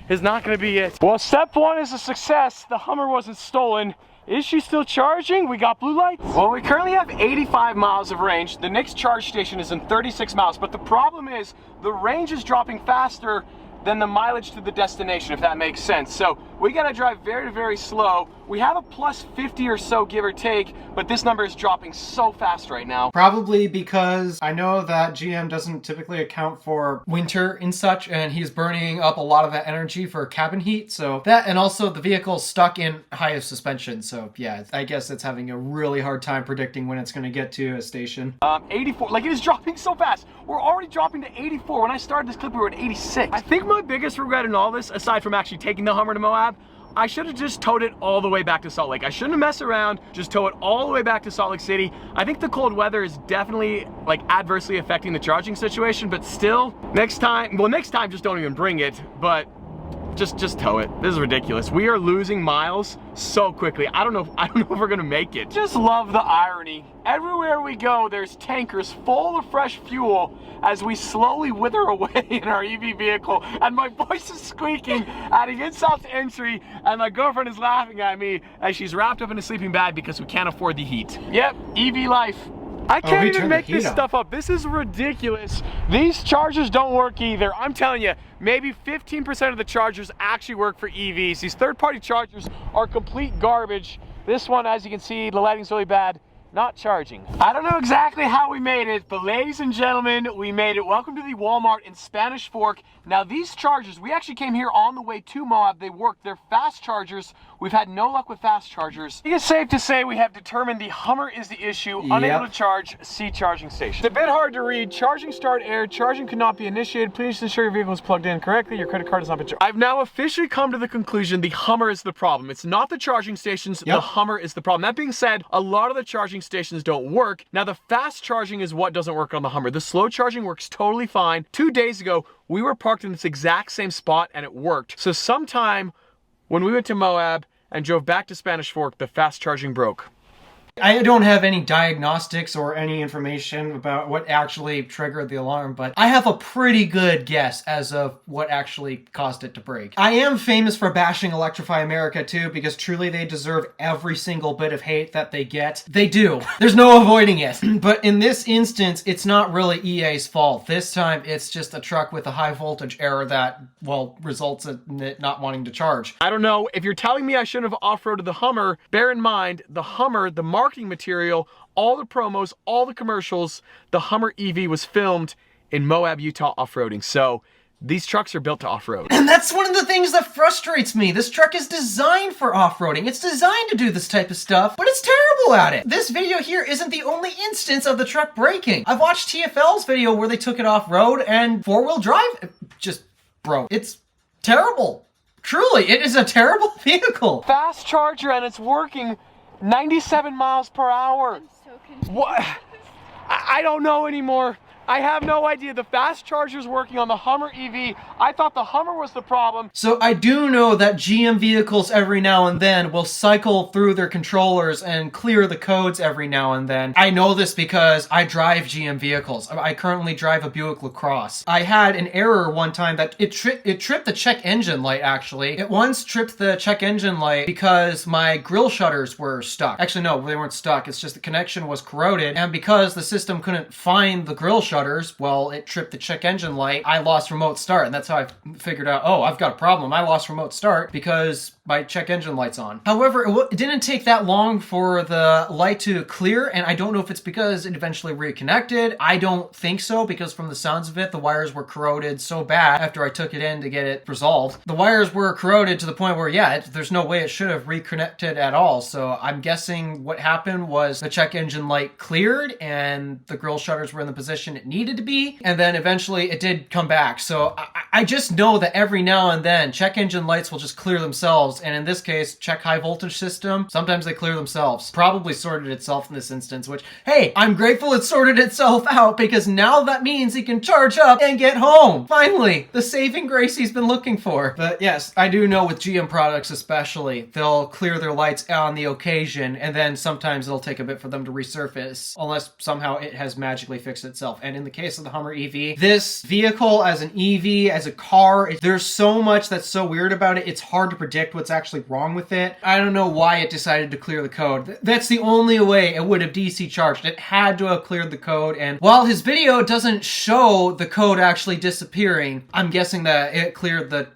is not gonna be it. Well, step 1 is a success. The Hummer wasn't stolen. Is she still charging? We got blue lights. Well, we currently have 85 miles of range. The next charge station is in 36 miles, but the problem is the range is dropping faster than the mileage to the destination, if that makes sense. So we gotta drive very, very slow. We have a plus 50 or so, give or take, but this number is dropping so fast right now. Probably because I know that GM doesn't typically account for winter and such, and he's burning up a lot of that energy for cabin heat. So that, and also the vehicle's stuck in highest suspension. So yeah, I guess it's having a really hard time predicting when it's going to get to a station. 84, like it is dropping so fast. We're already dropping to 84. When I started this clip, we were at 86. I think my biggest regret in all this, aside from actually taking the Hummer to Moab, I should have just towed it all the way back to Salt Lake. I shouldn't have messed around, just tow it all the way back to Salt Lake City. I think the cold weather is definitely like adversely affecting the charging situation, but still, next time just don't even bring it, but just tow it. This is ridiculous. We are losing miles so quickly. I don't know if we're gonna make it. Just love the irony. Everywhere we go, there's tankers full of fresh fuel as we slowly wither away in our EV vehicle, and my voice is squeaking, adding insult to injury, and my girlfriend is laughing at me as she's wrapped up in a sleeping bag because we can't afford the heat. Yep, EV life. I can't even make this stuff up. This is ridiculous. These chargers don't work either. I'm telling you, maybe 15% of the chargers actually work for EVs. These third-party chargers are complete garbage. This one, as you can see, the lighting's really bad. Not charging. I don't know exactly how we made it, but ladies and gentlemen, we made it. Welcome to the Walmart in Spanish Fork. Now these chargers, we actually came here on the way to Moab. They work. They're fast chargers. We've had no luck with fast chargers. I think it's safe to say we have determined the Hummer is the issue. Yep. Unable to charge, see charging station. It's a bit hard to read. Charging start error. Charging could not be initiated. Please ensure your vehicle is plugged in correctly. Your credit card has not been charged. I've now officially come to the conclusion the Hummer is the problem. It's not the charging stations. Yep. The Hummer is the problem. That being said, a lot of the charging stations don't work. Now the fast charging is what doesn't work on the Hummer. The slow charging works totally fine. 2 days ago, we were parked in this exact same spot and it worked. So sometime when we went to Moab and drove back to Spanish Fork, the fast charging broke. I don't have any diagnostics or any information about what actually triggered the alarm, but I have a pretty good guess as of what actually caused it to break. I am famous for bashing Electrify America too, because truly they deserve every single bit of hate that they get. They do. There's no avoiding it. But in this instance, it's not really EA's fault. This time, it's just a truck with a high voltage error that, well, results in it not wanting to charge. I don't know. If you're telling me I shouldn't have off-roaded the Hummer, bear in mind, the Hummer, the marketing material, all the promos, all the commercials, the Hummer EV was filmed in Moab, Utah off-roading. So these trucks are built to off-road. And that's one of the things that frustrates me. This truck is designed for off-roading. It's designed to do this type of stuff, but it's terrible at it. This video here isn't the only instance of the truck breaking. I've watched TFL's video where they took it off-road and four-wheel drive just broke. It's terrible. Truly, it is a terrible vehicle. Fast charger and it's working 97 miles per hour. I'm so confused. What? I don't know anymore. I have no idea. The fast charger's working on the Hummer EV. I thought the Hummer was the problem. So I do know that GM vehicles every now and then will cycle through their controllers and clear the codes every now and then. I know this because I drive GM vehicles. I currently drive a Buick LaCrosse. I had an error one time that it tripped the check engine light, actually. It once tripped the check engine light because my grill shutters were stuck. Actually, no, they weren't stuck. It's just the connection was corroded. And because the system couldn't find the grill shutters, well, it tripped the check engine light. I lost remote start, and that's how I figured out, oh, I've got a problem. I lost remote start because my check engine light's on. However, it didn't take that long for the light to clear, and I don't know if it's because it eventually reconnected. I don't think so, because from the sounds of it, the wires were corroded so bad after I took it in to get it resolved. The wires were corroded to the point where, yeah, there's no way it should have reconnected at all. So I'm guessing what happened was the check engine light cleared and the grill shutters were in the position it needed to be, and then eventually it did come back. So I just know that every now and then check engine lights will just clear themselves, and in this case, check high voltage system, sometimes they clear themselves. Probably sorted itself in this instance, which, hey, I'm grateful it sorted itself out, because now that means he can charge up and get home. Finally, the saving grace he's been looking for. But yes, I do know with GM products especially, they'll clear their lights on the occasion, and then sometimes it'll take a bit for them to resurface, unless somehow it has magically fixed itself. And in the case of the Hummer EV, this vehicle as an EV, as a car, there's so much that's so weird about it. It's hard to predict what's actually wrong with it. I don't know why it decided to clear the code. That's the only way it would have DC charged. It had to have cleared the code. And while his video doesn't show the code actually disappearing, I'm guessing that it cleared the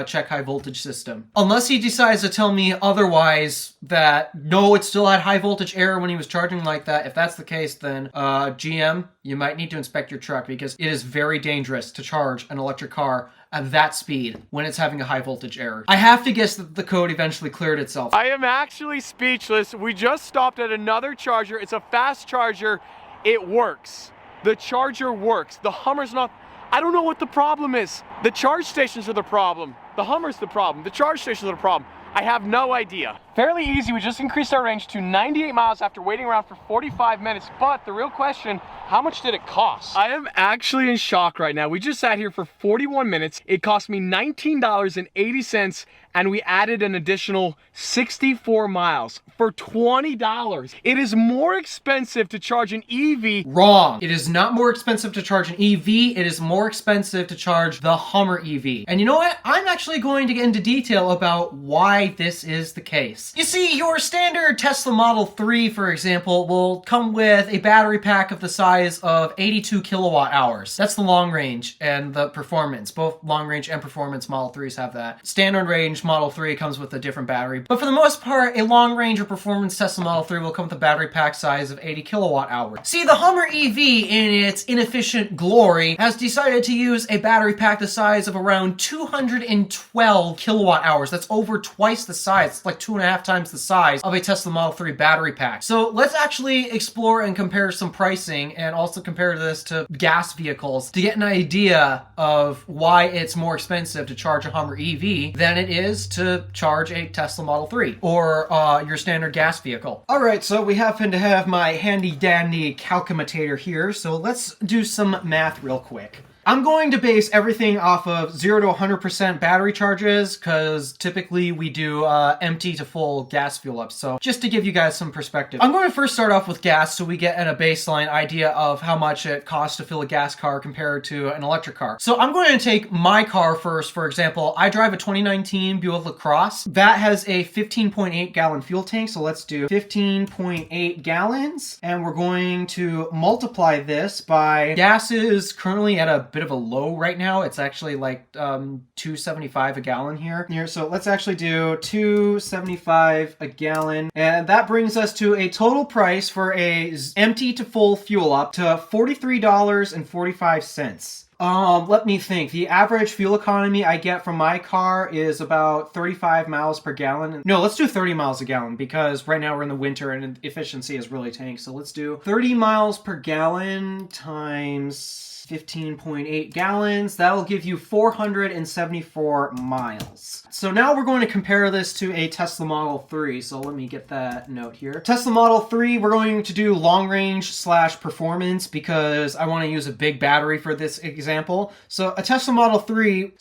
check high voltage system. Unless he decides to tell me otherwise, that no, it still had high voltage error when he was charging like that. If that's the case, then GM, you might need to inspect your truck, because it is very dangerous to charge an electric car at that speed when it's having a high voltage error. I have to guess that the code eventually cleared itself. I am actually speechless. We just stopped at another charger. It's a fast charger. It works. The charger works. The Hummer's not. I don't know what the problem is. The charge stations are the problem. The Hummer's the problem. The charge stations are the problem. I have no idea. Fairly easy, we just increased our range to 98 miles after waiting around for 45 minutes, but the real question, how much did it cost? I am actually in shock right now. We just sat here for 41 minutes. It cost me $19.80, and we added an additional 64 miles for $20. It is more expensive to charge an EV. Wrong. It is not more expensive to charge an EV. It is more expensive to charge the Hummer EV. And you know what? I'm actually going to get into detail about why this is the case. You see, your standard Tesla Model 3, for example, will come with a battery pack of the size of 82 kilowatt hours. That's the long range and the performance. Both long range and performance Model 3s have that. Standard range Model 3 comes with a different battery. But for the most part, a long range or performance Tesla Model 3 will come with a battery pack size of 80 kilowatt hours. See, the Hummer EV, in its inefficient glory, has decided to use a battery pack the size of around 212 kilowatt hours. That's over twice the size. It's like 2.5 times the size of a Tesla Model 3 battery pack. So let's actually explore and compare some pricing, and also compare this to gas vehicles to get an idea of why it's more expensive to charge a Hummer EV than it is to charge a Tesla Model 3 or your standard gas vehicle. All right, so we happen to have my handy dandy calculator here, so let's do some math real quick. I'm going to base everything off of 0 to 100% battery charges, because typically we do empty to full gas fuel ups. So just to give you guys some perspective, I'm going to first start off with gas so we get a baseline idea of how much it costs to fill a gas car compared to an electric car. So I'm going to take my car first. For example, I drive a 2019 Buick LaCrosse. That has a 15.8 gallon fuel tank. So let's do 15.8 gallons. And we're going to multiply this by, gas is currently at a bit of a low right now. It's actually like $2.75 a gallon here. So let's actually do $2.75 a gallon, and that brings us to a total price for a empty to full fuel up to $43.45. Let me think. The average fuel economy I get from my car is about 35 miles per gallon. No, let's do 30 miles a gallon, because right now we're in the winter and efficiency is really tanked. So let's do 30 miles per gallon times 15.8 gallons. That'll give you 474 miles. So now we're going to compare this to a Tesla Model 3. So let me get that note here. Tesla Model 3, we're going to do long range / performance, because I want to use a big battery for this example. So a Tesla Model 3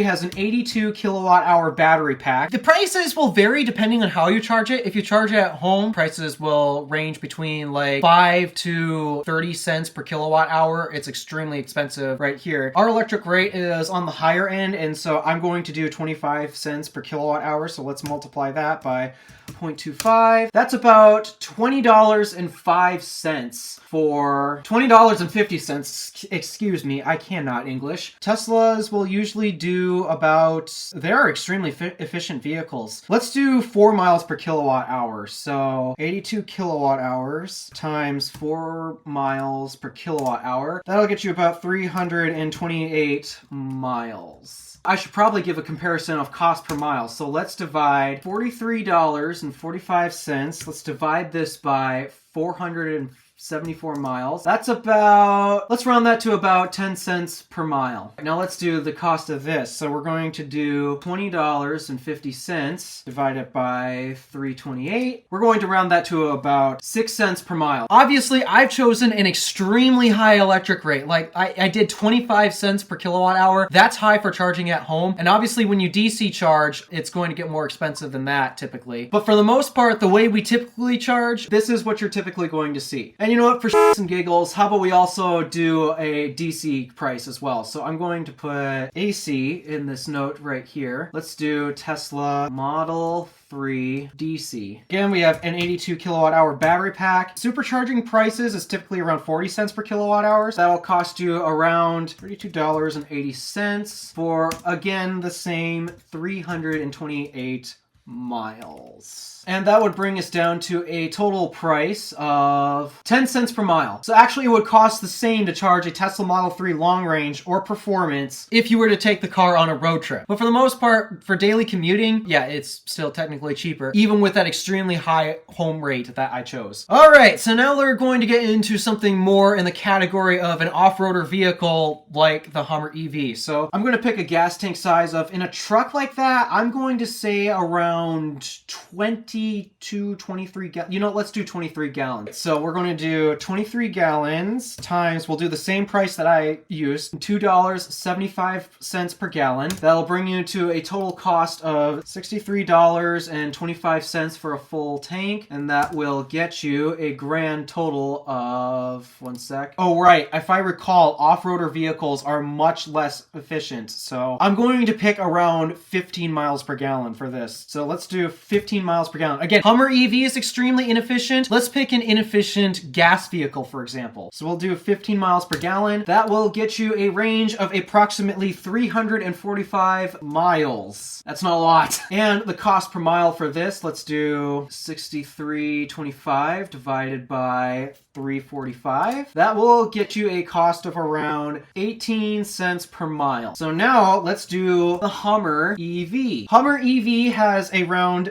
has an 82 kilowatt hour battery pack. The prices will vary depending on how you charge it. If you charge it at home, prices will range between like 5 to 30 cents per kilowatt hour. It's extremely expensive right here. Our electric rate is on the higher end, and so I'm going to do 25 cents per kilowatt hour. So let's multiply that by 0.25. That's about $20.05 for $20.50. Excuse me, I cannot English. Teslas will usually do about, they're extremely efficient vehicles. Let's do 4 miles per kilowatt hour. So 82 kilowatt hours times 4 miles per kilowatt hour. That'll get you about 328 miles. I should probably give a comparison of cost per mile. So let's divide $43.45. Let's divide this by 474 miles. That's about, let's round that to about 10 cents per mile. Now let's do the cost of this. So we're going to do $20.50 divided by 328. We're going to round that to about 6 cents per mile. Obviously, I've chosen an extremely high electric rate. Like I did 25 cents per kilowatt hour. That's high for charging at home. And obviously when you DC charge, it's going to get more expensive than that typically. But for the most part, the way we typically charge, this is what you're typically going to see. And And you know what, for shits and giggles, how about we also do a DC price as well? So I'm going to put AC in this note right here. Let's do Tesla Model 3 DC. Again, we have an 82 kilowatt hour battery pack. Supercharging prices is typically around 40 cents per kilowatt hours. That'll cost you around $32.80 for, again, the same 328 miles. And that would bring us down to a total price of 10 cents per mile. So actually it would cost the same to charge a Tesla Model 3 long range or performance if you were to take the car on a road trip. But for the most part, for daily commuting, yeah, it's still technically cheaper, even with that extremely high home rate that I chose. All right, so now we're going to get into something more in the category of an off-roader vehicle like the Hummer EV. So I'm going to pick a gas tank size of, in a truck like that, I'm going to say around 22, 23 gallons. You know, let's do 23 gallons. So we're going to do 23 gallons times, we'll do the same price that I used, $2.75 per gallon. That'll bring you to a total cost of $63.25 for a full tank. And that will get you a grand total of, one sec. Oh, right. If I recall, off-roader vehicles are much less efficient. So I'm going to pick around 15 miles per gallon for this. So let's do 15 miles per gallon. Again, Hummer EV is extremely inefficient. Let's pick an inefficient gas vehicle, for example. So we'll do 15 miles per gallon. That will get you a range of approximately 345 miles. That's not a lot. And the cost per mile for this, let's do 63.25 divided by 345. That will get you a cost of around 18 cents per mile. So now let's do the Hummer EV. Hummer EV has around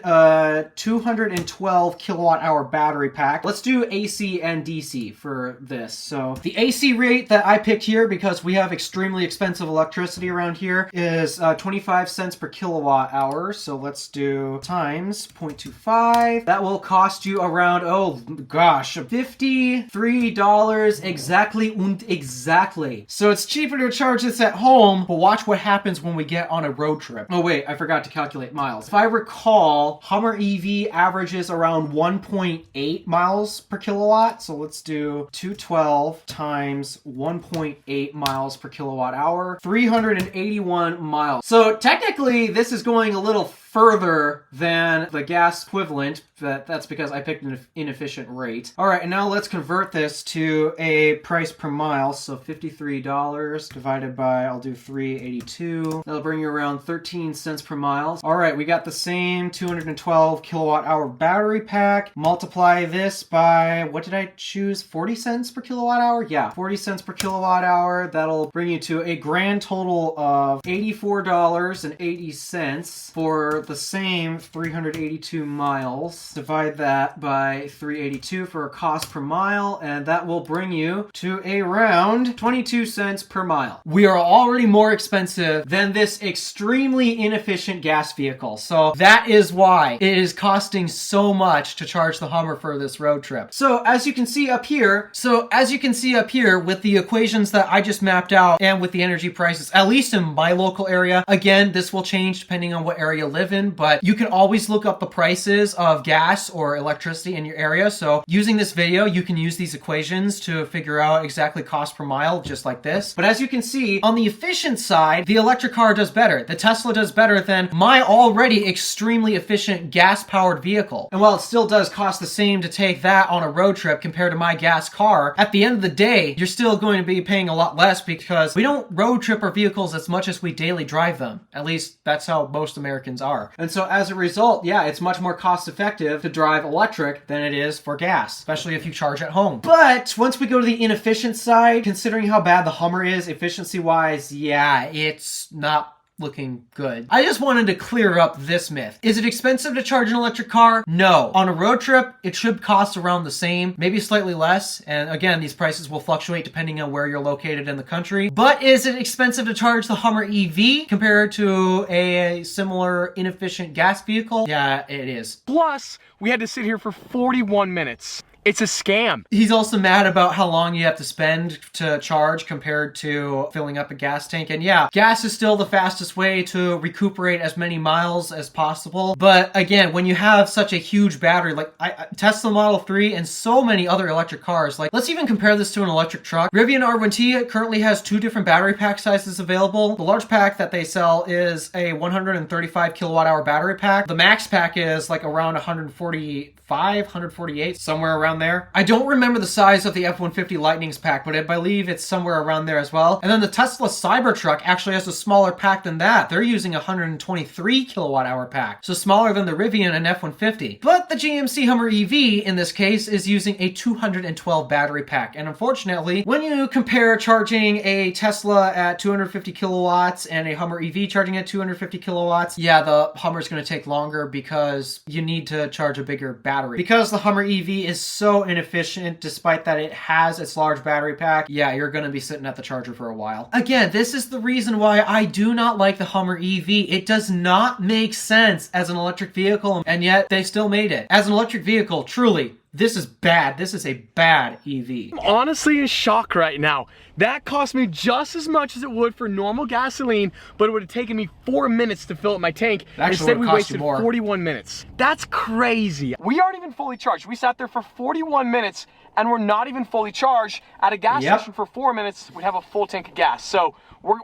212 kilowatt hour battery pack. Let's do AC and DC for this. So the AC rate that I picked here, because we have extremely expensive electricity around here, is 25 cents per kilowatt hour. So let's do times 0.25. That will cost you around, oh gosh, $53 exactly and exactly. So it's cheaper to charge this at home, but watch what happens when we get on a road trip. Oh wait, I forgot to calculate miles. If I recall, Hummer EV averages around 1.8 miles per kilowatt. So let's do 212 times 1.8 miles per kilowatt hour, 381 miles. So technically this is going a little further than the gas equivalent, but that's because I picked an inefficient rate. All right, and now let's convert this to a price per mile. So $53 divided by, I'll do 382. That'll bring you around 13 cents per mile. All right, we got the same 212 kilowatt hour battery pack. Multiply this by, what did I choose? 40 cents per kilowatt hour? Yeah, 40 cents per kilowatt hour. That'll bring you to a grand total of $84.80 for the same 382 miles. Divide that by 382 for a cost per mile, and that will bring you to around 22 cents per mile. We are already more expensive than this extremely inefficient gas vehicle. So that is why it is costing so much to charge the Hummer for this road trip. So as you can see up here, with the equations that I just mapped out and with the energy prices, at least in my local area, again, this will change depending on what area you live in, but you can always look up the prices of gas or electricity in your area. So using this video, you can use these equations to figure out exactly cost per mile, just like this. But as you can see, on the efficient side, the electric car does better. The Tesla does better than my already extremely efficient gas-powered vehicle. And while it still does cost the same to take that on a road trip compared to my gas car, at the end of the day, you're still going to be paying a lot less because we don't road trip our vehicles as much as we daily drive them. At least that's how most Americans are. And so as a result, yeah, it's much more cost effective to drive electric than it is for gas, especially if you charge at home. But once we go to the inefficient side, considering how bad the Hummer is efficiency-wise, yeah, it's not looking good. I just wanted to clear up this myth. Is it expensive to charge an electric car? No. On a road trip, it should cost around the same, maybe slightly less. And again, these prices will fluctuate depending on where you're located in the country. But is it expensive to charge the Hummer EV compared to a similar inefficient gas vehicle? Yeah, it is. Plus, we had to sit here for 41 minutes. It's a scam. He's also mad about how long you have to spend to charge compared to filling up a gas tank. And yeah, gas is still the fastest way to recuperate as many miles as possible. But again, when you have such a huge battery, like Tesla Model 3 and so many other electric cars, like let's even compare this to an electric truck. Rivian R1T currently has 2 different battery pack sizes available. The large pack that they sell is a 135 kilowatt hour battery pack. The max pack is like around 148, somewhere around there. I don't remember the size of the F-150 Lightning's pack, but I believe it's somewhere around there as well. And then the Tesla Cybertruck actually has a smaller pack than that. They're using a 123 kilowatt hour pack, so smaller than the Rivian and F-150. But the GMC Hummer EV in this case is using a 212 battery pack. And unfortunately, when you compare charging a Tesla at 250 kilowatts and a Hummer EV charging at 250 kilowatts, yeah, the Hummer's going to take longer because you need to charge a bigger battery. Because the Hummer EV is so inefficient, despite that it has its large battery pack, yeah, you're going to be sitting at the charger for a while. Again, this is the reason why I do not like the Hummer EV. It does not make sense as an electric vehicle, and yet they still made it. As an electric vehicle, truly, this is bad. This is a bad EV. I'm honestly in shock right now. That cost me just as much as it would for normal gasoline, but it would have taken me 4 minutes to fill up my tank. Instead, we wasted 41 minutes. That's crazy. We aren't even fully charged. We sat there for 41 minutes and we're not even fully charged. At a gas station for 4 minutes, we'd have a full tank of gas. So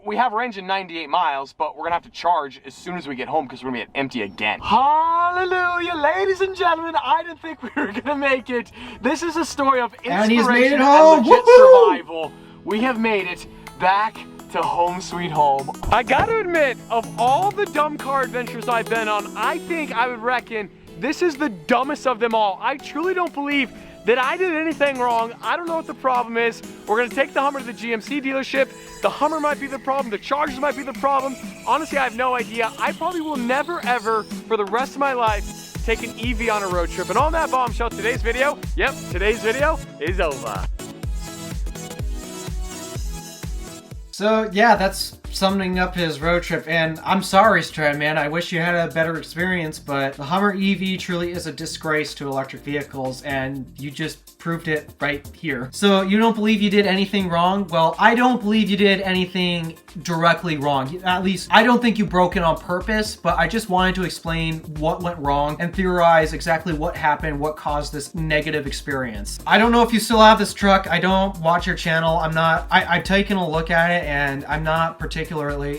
we have a range of 98 miles, but we're gonna have to charge as soon as we get home because we're gonna be empty again. Hallelujah, ladies and gentlemen, I didn't think we were gonna make it. This is a story of inspiration and legit survival. We have made it back to home sweet home. I gotta admit, of all the dumb car adventures I've been on, I think I would reckon this is the dumbest of them all. I truly don't believe that I did anything wrong. I don't know what the problem is. We're gonna take the Hummer to the GMC dealership. The Hummer might be the problem, the Chargers might be the problem. Honestly, I have no idea. I probably will never ever, for the rest of my life, take an EV on a road trip. And on that bombshell, today's video is over. So yeah, that's summing up his road trip, and I'm sorry, Stradman, I wish you had a better experience, but the Hummer EV truly is a disgrace to electric vehicles, and you just proved it right here. So you don't believe you did anything wrong? Well, I don't believe you did anything directly wrong. At least, I don't think you broke it on purpose, but I just wanted to explain what went wrong and theorize exactly what happened, what caused this negative experience. I don't know if you still have this truck. I don't watch your channel. I've taken a look at it, and I'm not particularly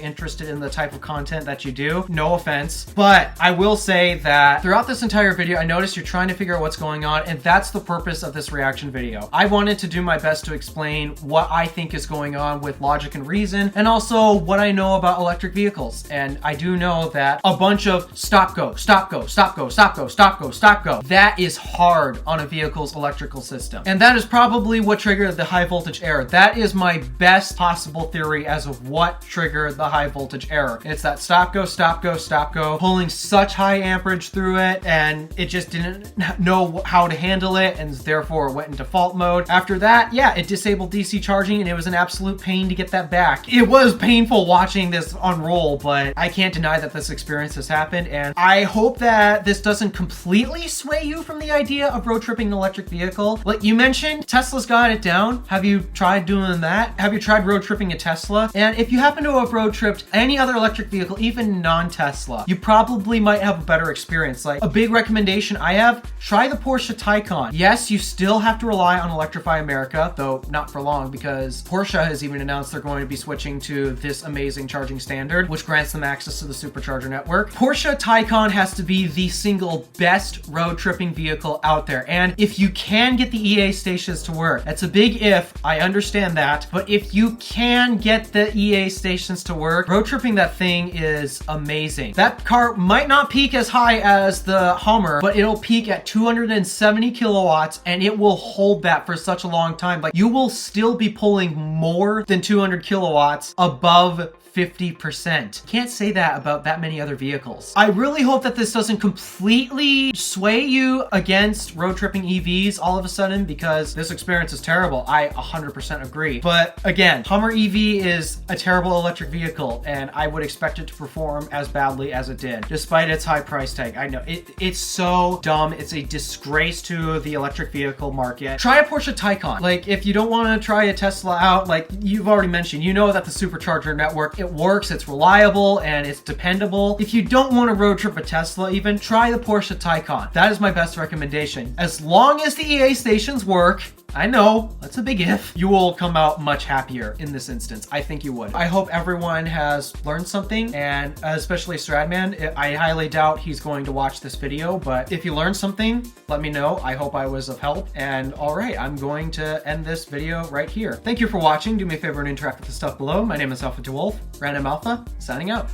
interested in the type of content that you do. No offense. But I will say that throughout this entire video, I noticed you're trying to figure out what's going on, and that's the purpose of this reaction video. I wanted to do my best to explain what I think is going on with logic and reason, and also what I know about electric vehicles. And I do know that a bunch of stop go, stop go, stop go, stop go, stop go, stop go, that is hard on a vehicle's electrical system. And that is probably what triggered the high voltage error. That is my best possible theory as of what triggered the high voltage error. It's that stop go, stop go, stop go, pulling such high amperage through it, and it just didn't know how to handle it, and therefore it went in default mode. After that, yeah, it disabled DC charging, and it was an absolute pain to get that back. It was painful watching this unroll, but I can't deny that this experience has happened, and I hope that this doesn't completely sway you from the idea of road tripping an electric vehicle. Like you mentioned, Tesla's got it down. Have you tried doing that? Have you tried road tripping a Tesla? And if you happen to have road tripped any other electric vehicle, even non-Tesla, you probably might have a better experience. Like a big recommendation I have, try the Porsche Taycan. Yes, you still have to rely on Electrify America, though not for long, because Porsche has even announced they're going to be switching to this amazing charging standard, which grants them access to the supercharger network. Porsche Taycan has to be the single best road tripping vehicle out there. And if you can get the EA stations to work, that's a big if, I understand that, but if you can get the EA stations to work, road tripping that thing is amazing. That car might not peak as high as the Hummer, but it'll peak at 270 kilowatts, and it will hold that for such a long time. Like, you will still be pulling more than 200 kilowatts above 50%. Can't say that about that many other vehicles. I really hope that this doesn't completely sway you against road tripping EVs all of a sudden, because this experience is terrible. I 100% agree. But again, Hummer EV is a terrible electric vehicle, and I would expect it to perform as badly as it did, despite its high price tag. I know it's so dumb. It's a disgrace to the electric vehicle market. Try a Porsche Taycan. Like, if you don't want to try a Tesla out, like you've already mentioned, you know that the supercharger network, it works, it's reliable, and it's dependable. If you don't want to road trip a Tesla even, try the Porsche Taycan. That is my best recommendation. As long as the EA stations work, I know, that's a big if, you will come out much happier in this instance. I think you would. I hope everyone has learned something, and especially Stradman. I highly doubt he's going to watch this video, but if you learned something, let me know. I hope I was of help. And all right, I'm going to end this video right here. Thank you for watching. Do me a favor and interact with the stuff below. My name is DeWolf, Random Alpha, signing out.